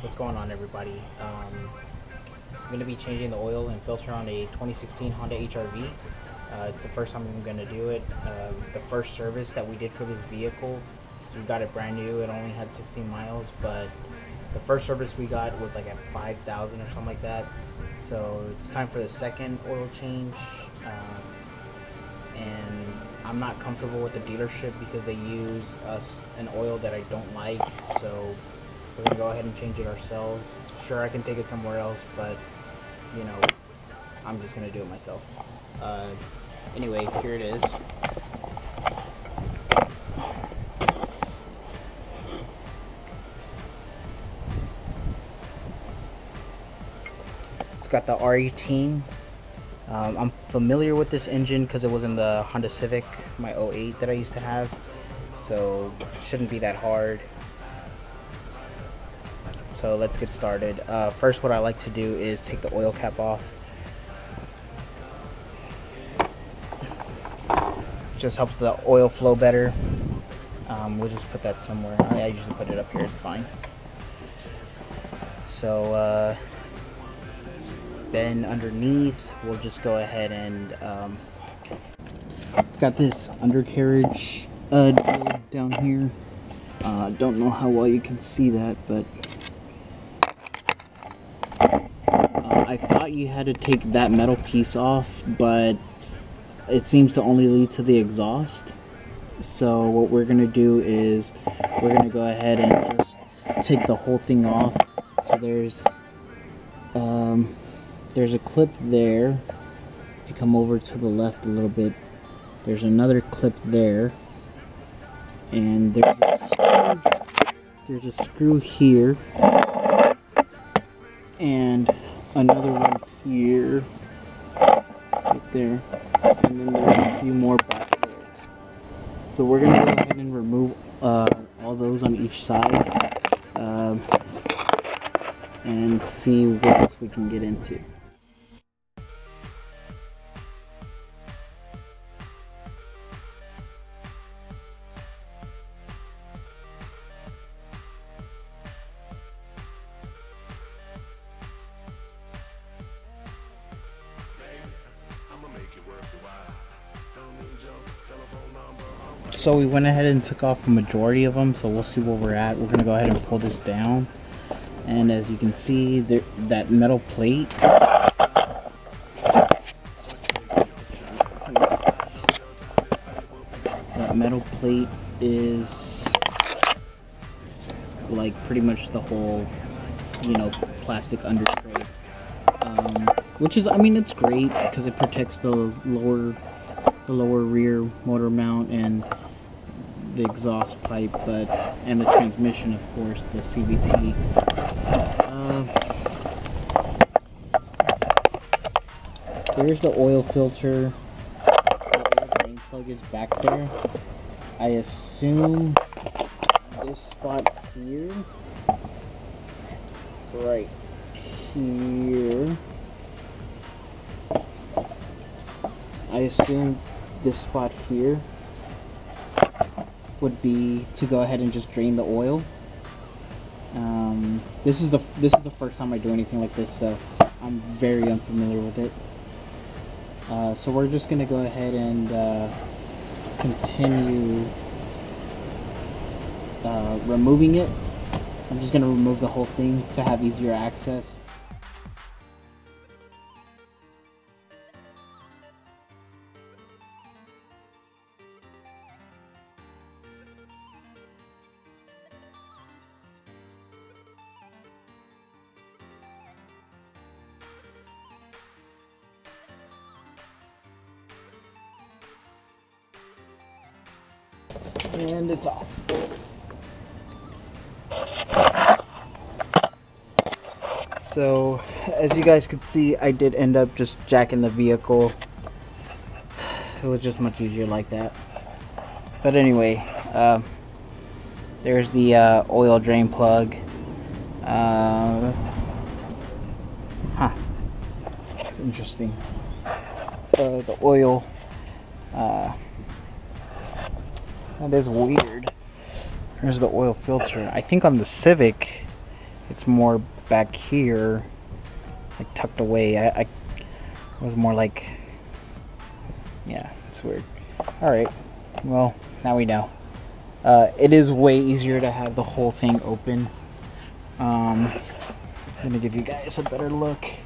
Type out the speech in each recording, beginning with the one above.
What's going on, everybody? I'm going to be changing the oil and filter on a 2016 Honda HRV. It's the first time I'm going to do it. The first service that we did for this vehicle, we got it brand new. It only had 16 miles, but the first service we got was like at 5,000 or something like that. So it's time for the second oil change. And I'm not comfortable with the dealership because they use an oil that I don't like. So we're gonna go ahead and change it ourselves. Sure, I can take it somewhere else, but you know, I'm just gonna do it myself. Anyway, here it is. It's got the R18. I'm familiar with this engine because it was in the Honda Civic, my 08 that I used to have, so it shouldn't be that hard. So let's get started. First, what I like to do is take the oil cap off. Just helps the oil flow better. We'll just put that somewhere. I usually put it up here, it's fine. So then underneath, we'll just go ahead and it's got this undercarriage down here. Don't know how well you can see that, but I thought you had to take that metal piece off, but it seems to only lead to the exhaust. So what we're gonna do is we're gonna go ahead and just take the whole thing off. So there's a clip there. If you come over to the left a little bit, there's another clip there, and there's a screw here, and another one here, right there, and then there's a few more back there. So we're gonna go ahead and remove all those on each side, and see what else we can get into. So we went ahead and took off a majority of them, so we'll see where we're at. We're gonna go ahead and pull this down, and as you can see, that metal plate, is like pretty much the whole, you know, plastic undertray, which is, I mean, it's great because it protects the lower rear motor mount and the exhaust pipe, and the transmission, of course, the CVT. There's the oil filter. The oil drain plug is back there. I assume this spot here, right here, I assume this spot here would be to go ahead and just drain the oil. This is the first time I do anything like this, so I'm very unfamiliar with it. So we're just gonna go ahead and continue removing it. I'm just gonna remove the whole thing to have easier access. And it's off. So, as you guys could see, I did end up just jacking the vehicle. It was just much easier like that. But anyway, there's the oil drain plug. It's interesting. The oil. That is weird. There's the oil filter. I think on the Civic it's more back here, like tucked away. I was more like, yeah, it's weird. All right, well, now we know. It is way easier to have the whole thing open. Let me give you guys a better look. Take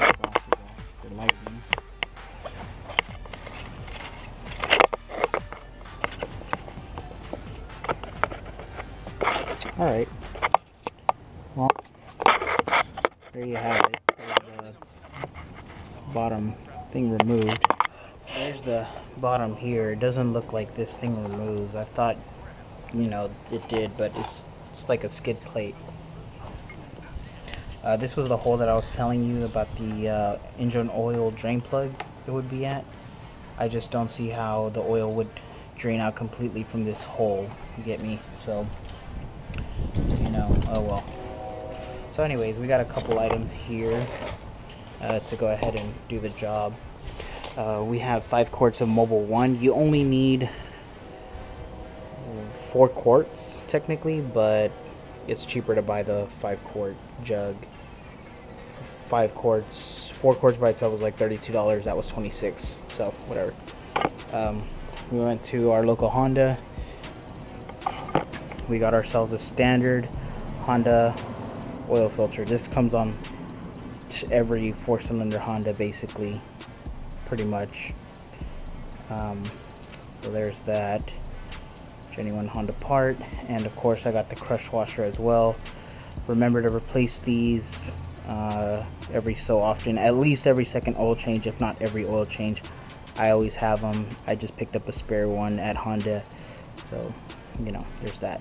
my glasses off for lighting. All right. Well, there you have it. There's the bottom thing removed. There's the bottom here. It doesn't look like this thing removes. I thought, you know, it did, but it's like a skid plate. This was the hole that I was telling you about, the engine oil drain plug it would be at. I just don't see how the oil would drain out completely from this hole. You get me? So, you know, oh well. So anyways, we got a couple items here to go ahead and do the job. We have 5 quarts of Mobile 1. You only need 4 quarts technically, but it's cheaper to buy the 5 quart jug. 4 quarts by itself was like $32. That was $26. So whatever. We went to our local Honda. We got ourselves a standard Honda oil filter. This comes on every 4-cylinder Honda basically, pretty much. So there's that genuine Honda part, and of course I got the crush washer as well. Remember to replace these every so often, at least every second oil change, if not every oil change. I always have them. I just picked up a spare one at Honda, so you know, there's that.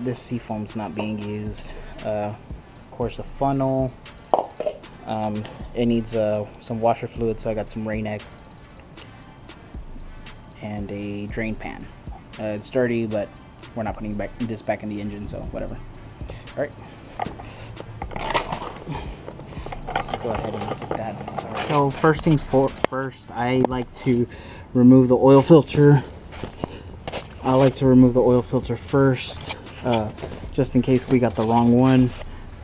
This seafoam's not being used. Of course, a funnel. It needs some washer fluid, so I got some Rain-X and a drain pan. It's dirty, but we're not putting this back in the engine, so whatever. All right, let's go ahead and get that started. So first things first, I like to remove the oil filter. I like to remove the oil filter first, just in case we got the wrong one.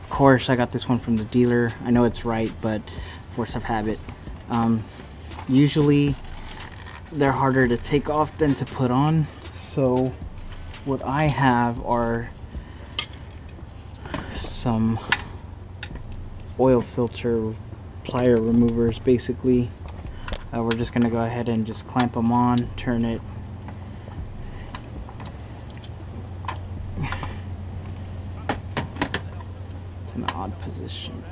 Of course, I got this one from the dealer. I know it's right, but force of habit. Usually they're harder to take off than to put on. So what I have are some oil filter plier removers basically. We're just gonna go ahead and just clamp them on, turn it. It's in an odd position.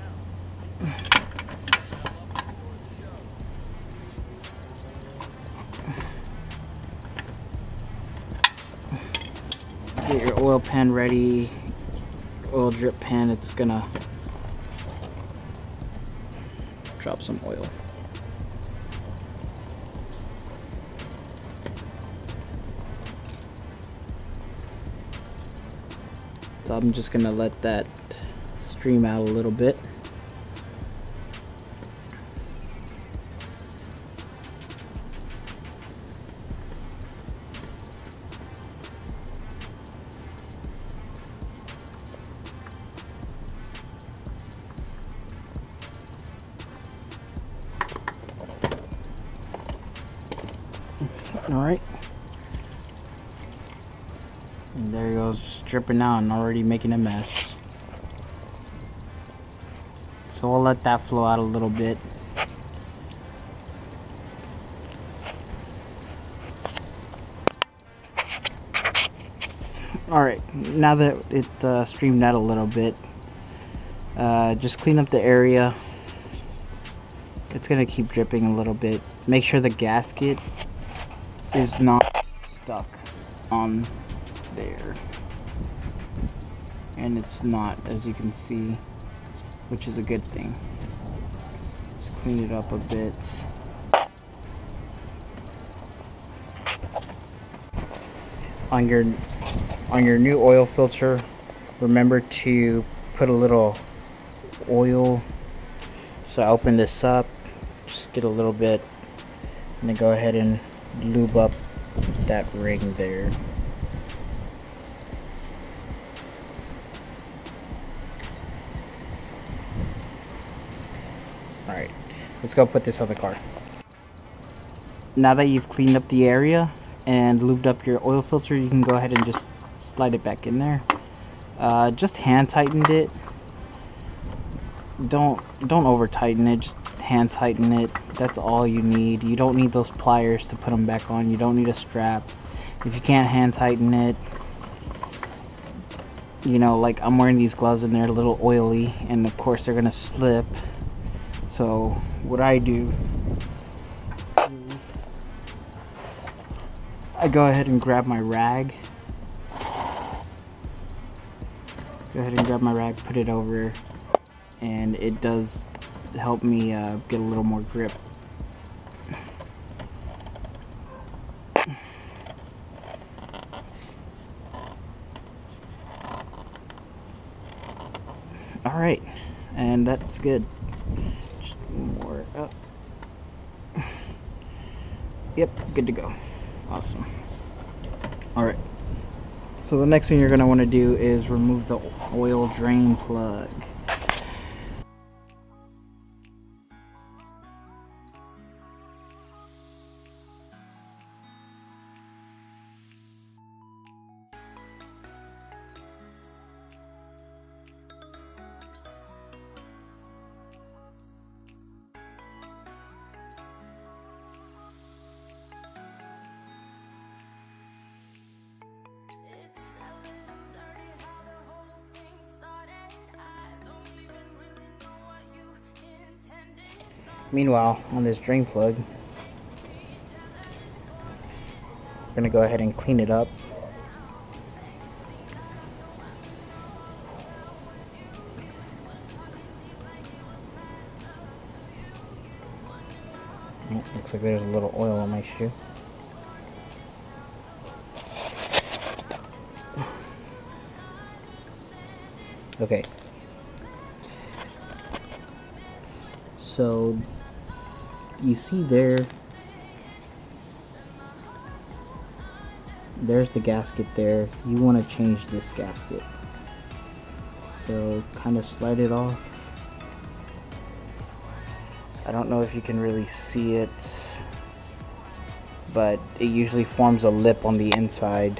Get your oil pan ready, oil drip pan. It's gonna drop some oil. So I'm just gonna let that stream out a little bit. All right, and there he goes, just dripping out and already making a mess. So we'll let that flow out a little bit. All right, now that it streamed out a little bit, just clean up the area. It's gonna keep dripping a little bit. Make sure the gasket is not stuck on there, and it's not, as you can see, which is a good thing. Just clean it up a bit. On your new oil filter, remember to put a little oil. So I open this up, just get a little bit, and then go ahead and lube up that ring there. Alright, let's go put this on the car. Now that you've cleaned up the area and lubed up your oil filter, you can go ahead and just slide it back in there. Just hand tightened it. Don't over tighten it, just hand tighten it. That's all you need. You don't need those pliers to put them back on. You don't need a strap. If you can't hand tighten it, you know, like I'm wearing these gloves and they're a little oily, and of course they're gonna slip. So what I do is I go ahead and grab my rag. Go ahead and grab my rag, put it over, and it does help me get a little more grip. Alright, and that's good. Just more up. Yep, good to go. Awesome. Alright, so the next thing you're going to want to do is remove the oil drain plug. Meanwhile, on this drain plug, we're going to go ahead and clean it up. Oh, looks like there's a little oil on my shoe. Okay. So you see there's the gasket there. You want to change this gasket, so kind of slide it off. I don't know if you can really see it, but it usually forms a lip on the inside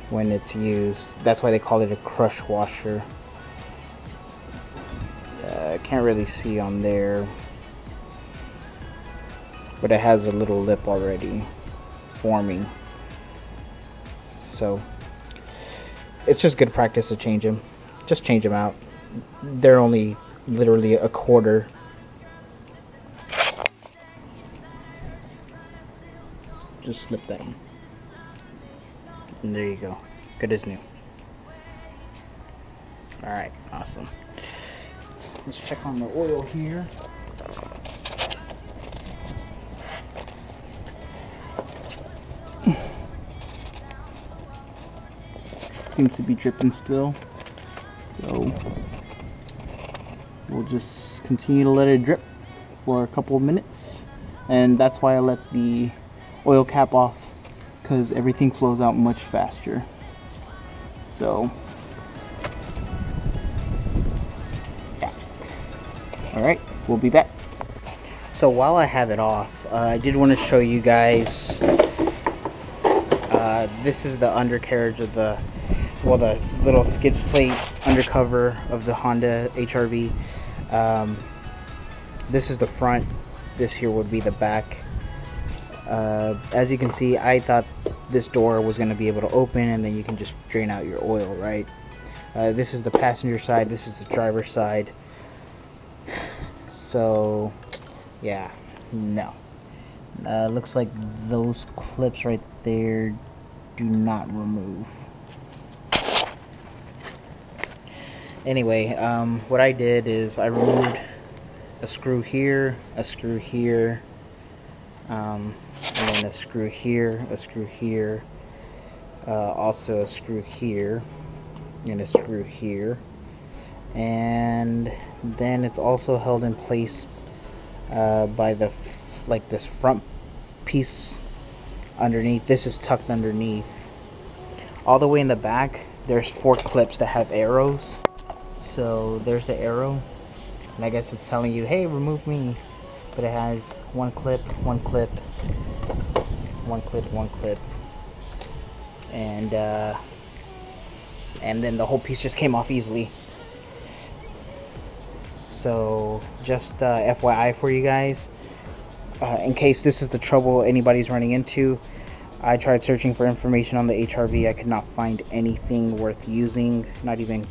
when it's used. That's why they call it a crush washer. I can't really see on there, but it has a little lip already forming. So it's just good practice to change them. Just change them out. They're only literally a quarter. Just slip that in. And there you go. Good as new. Alright, awesome. Let's check on the oil here. Seems to be dripping still, so we'll just continue to let it drip for a couple of minutes, and that's why I let the oil cap off, because everything flows out much faster. So yeah, all right, we'll be back. So while I have it off, I did want to show you guys, this is the undercarriage of the, well, the little skid plate undercover of the Honda HRV. This is the front. This here would be the back. As you can see, I thought this door was going to be able to open and then you can just drain out your oil, right? This is the passenger side. This is the driver's side. So yeah, no. Looks like those clips right there do not remove. Anyway, what I did is I removed a screw here, a screw here, and then a screw here, also a screw here, and a screw here, and then it's also held in place by the like this front piece underneath. This is tucked underneath. All the way in the back, there's 4 clips that have arrows. So there's the arrow. And I guess it's telling you, hey, remove me. But it has one clip, one clip, one clip, one clip. And then the whole piece just came off easily. So just FYI for you guys, in case this is the trouble anybody's running into. I tried searching for information on the HRV. I could not find anything worth using. Not even,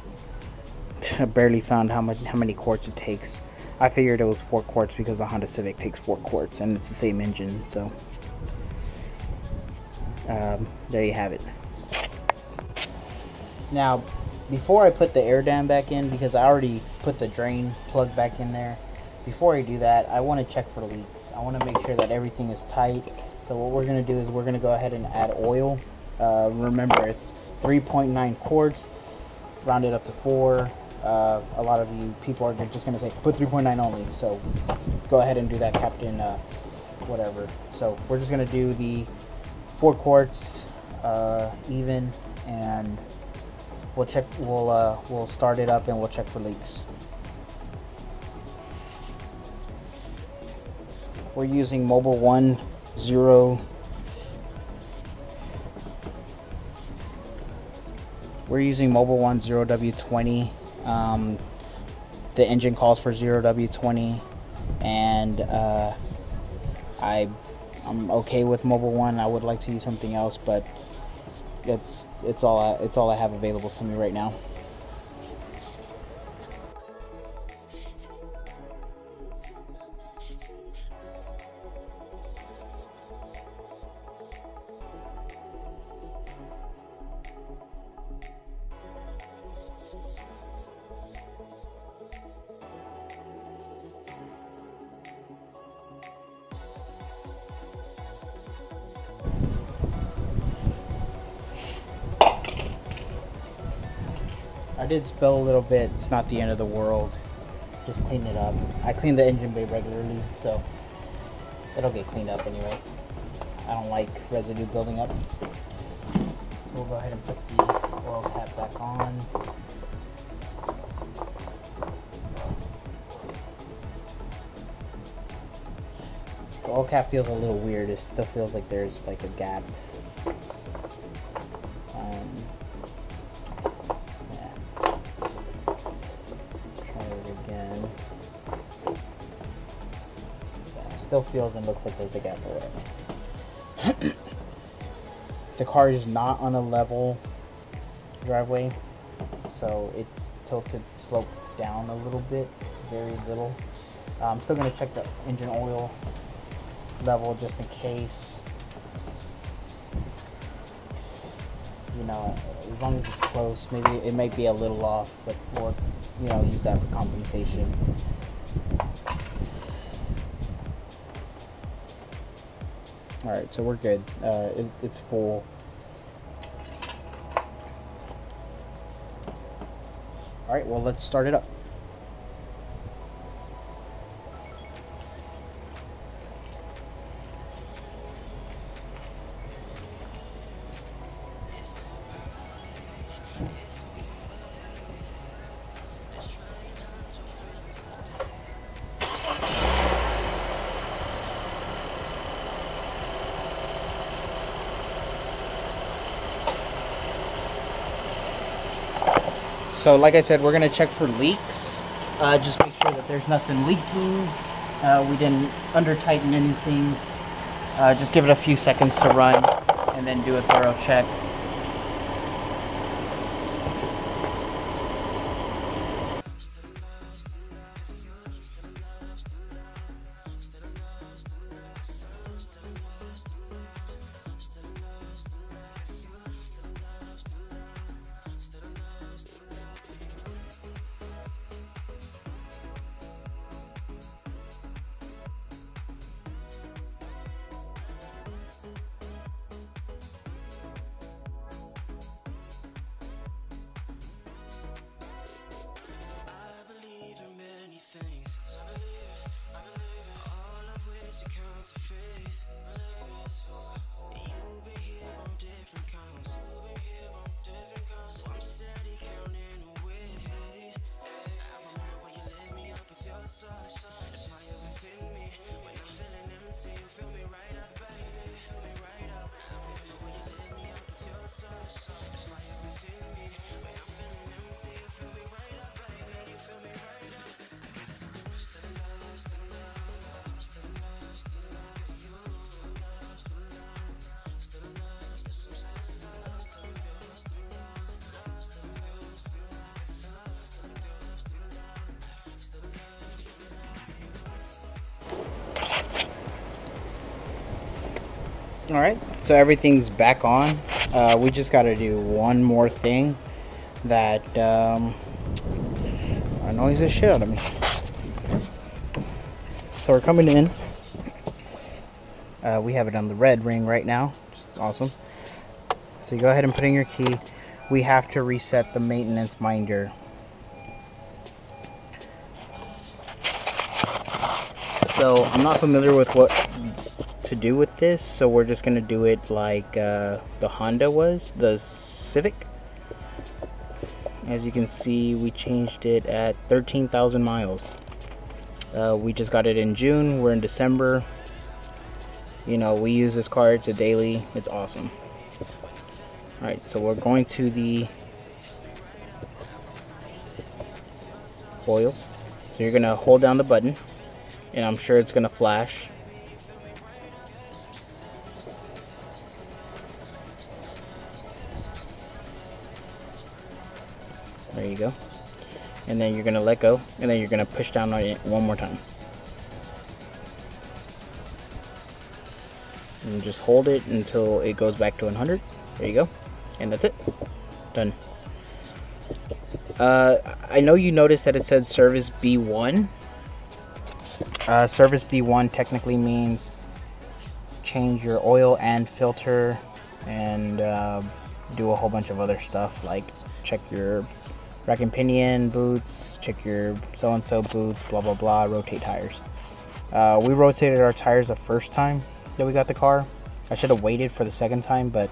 I barely found how many quarts it takes. I figured it was 4 quarts because the Honda Civic takes 4 quarts and it's the same engine. So there you have it. Now, before I put the air dam back in, because I already put the drain plug back in there, before I do that, I want to check for leaks. I want to make sure that everything is tight. So what we're going to do is we're going to go ahead and add oil. Remember, it's 3.9 quarts, rounded up to 4. A lot of you people are just going to say, put 3.9 only. So go ahead and do that, Captain whatever. So we're just going to do the 4 quarts even, and we'll check. We'll start it up and we'll check for leaks. We're using Mobile 1 0. We're using Mobile 1 0W20. The engine calls for 0W20, and I'm okay with Mobile 1. I would like to use something else, but it's all I have available to me right now. I did spill a little bit. It's not the end of the world. Just clean it up. I clean the engine bay regularly, so it'll get cleaned up anyway. I don't like residue building up. So we'll go ahead and put the oil cap back on. The oil cap feels a little weird. It still feels like there's like a gap. Still feels and looks like there's a gap already. The car is not on a level driveway, so it's tilted, sloped down a little bit, very little. I'm still going to check the engine oil level just in case. You know, as long as it's close, maybe it might be a little off, but we'll, you know, use that for compensation. Alright, so we're good. It's full. Alright, well, let's start it up. So like I said, we're going to check for leaks. Just make sure that there's nothing leaking. We didn't under tighten anything. Just give it a few seconds to run and then do a thorough check. Alright, so everything's back on. We just got to do one more thing that annoys the shit out of me. So we're coming in. We have it on the red ring right now, which is awesome. So you go ahead and put in your key. We have to reset the maintenance minder. So I'm not familiar with what to do with this, so we're just gonna do it like the Honda was, the Civic. As you can see, we changed it at 13,000 miles. We just got it in June. We're in December. You know, we use this car, it's a daily. It's awesome. All right, so we're going to the oil. So you're gonna hold down the button, and I'm sure it's gonna flash. There you go. And then you're gonna let go, and then you're gonna push down on it one more time. And just hold it until it goes back to 100. There you go. And that's it. Done. I know you noticed that it said service B1. Service B1 technically means change your oil and filter and do a whole bunch of other stuff, like check your rack and pinion boots, check your so-and-so boots, blah blah blah, rotate tires. We rotated our tires the first time that we got the car. I should have waited for the second time, but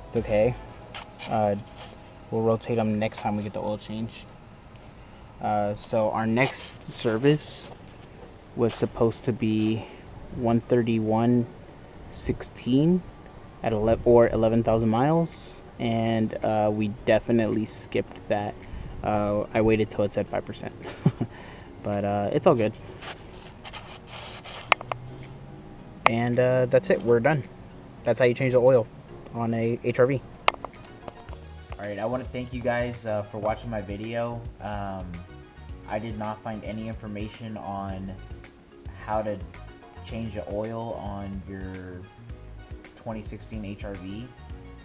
it's okay. We'll rotate them next time we get the oil change. So our next service was supposed to be 131.16 at 11,000 miles, and we definitely skipped that. I waited till it said 5%, but it's all good. And that's it. We're done. That's how you change the oil on a HRV. Alright, I want to thank you guys for watching my video. I did not find any information on how to change the oil on your 2016 HRV.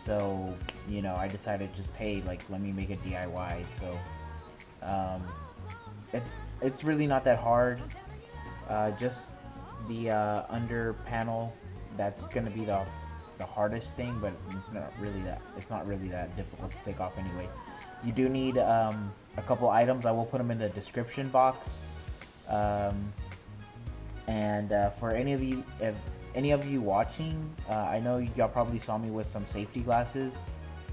So, you know, I decided just, hey, like, let me make a DIY. So, it's really not that hard. Just the under panel, that's gonna be the hardest thing, but it's not really that difficult to take off anyway. You do need a couple items. I will put them in the description box. And for any of you watching, I know y'all probably saw me with some safety glasses.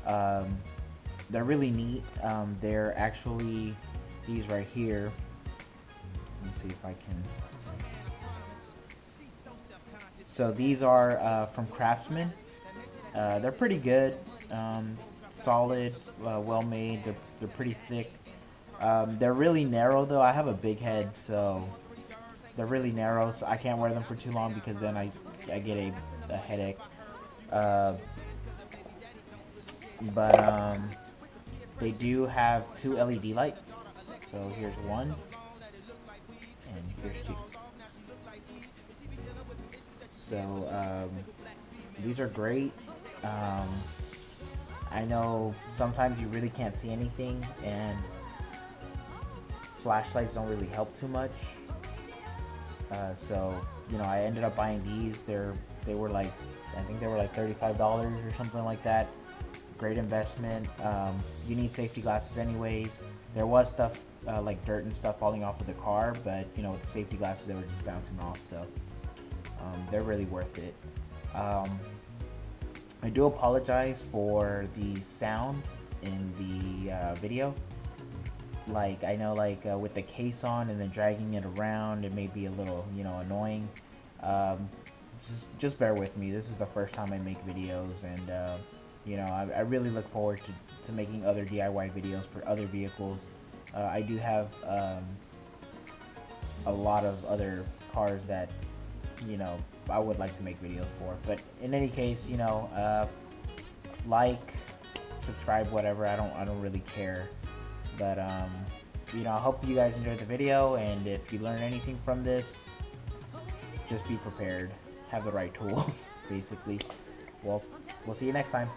They're really neat. They're actually these right here. Let me see if I can. So these are from Craftsman. They're pretty good, solid, well made. They're pretty thick. They're really narrow though. I have a big head, so they're really narrow. So I can't wear them for too long because then I get a headache. But they do have 2 LED lights. So here's one, and here's 2. So these are great. I know sometimes you really can't see anything, and flashlights don't really help too much. So you know, I ended up buying these. They were like, I think they were like $35 or something like that. Great investment. You need safety glasses anyways. There was stuff like dirt and stuff falling off of the car, but you know, with the safety glasses, they were just bouncing off. So they're really worth it. I do apologize for the sound in the video. Like, I know, like with the case on and then dragging it around, it may be a little, you know, annoying. Just bear with me. This is the first time I make videos, and you know, I really look forward to making other DIY videos for other vehicles. I do have a lot of other cars that, you know, I would like to make videos for. But in any case, you know, like, subscribe, whatever. I don't really care. But you know, I hope you guys enjoyed the video, and if you learn anything from this, just be prepared. Have the right tools, basically. Well, we'll see you next time.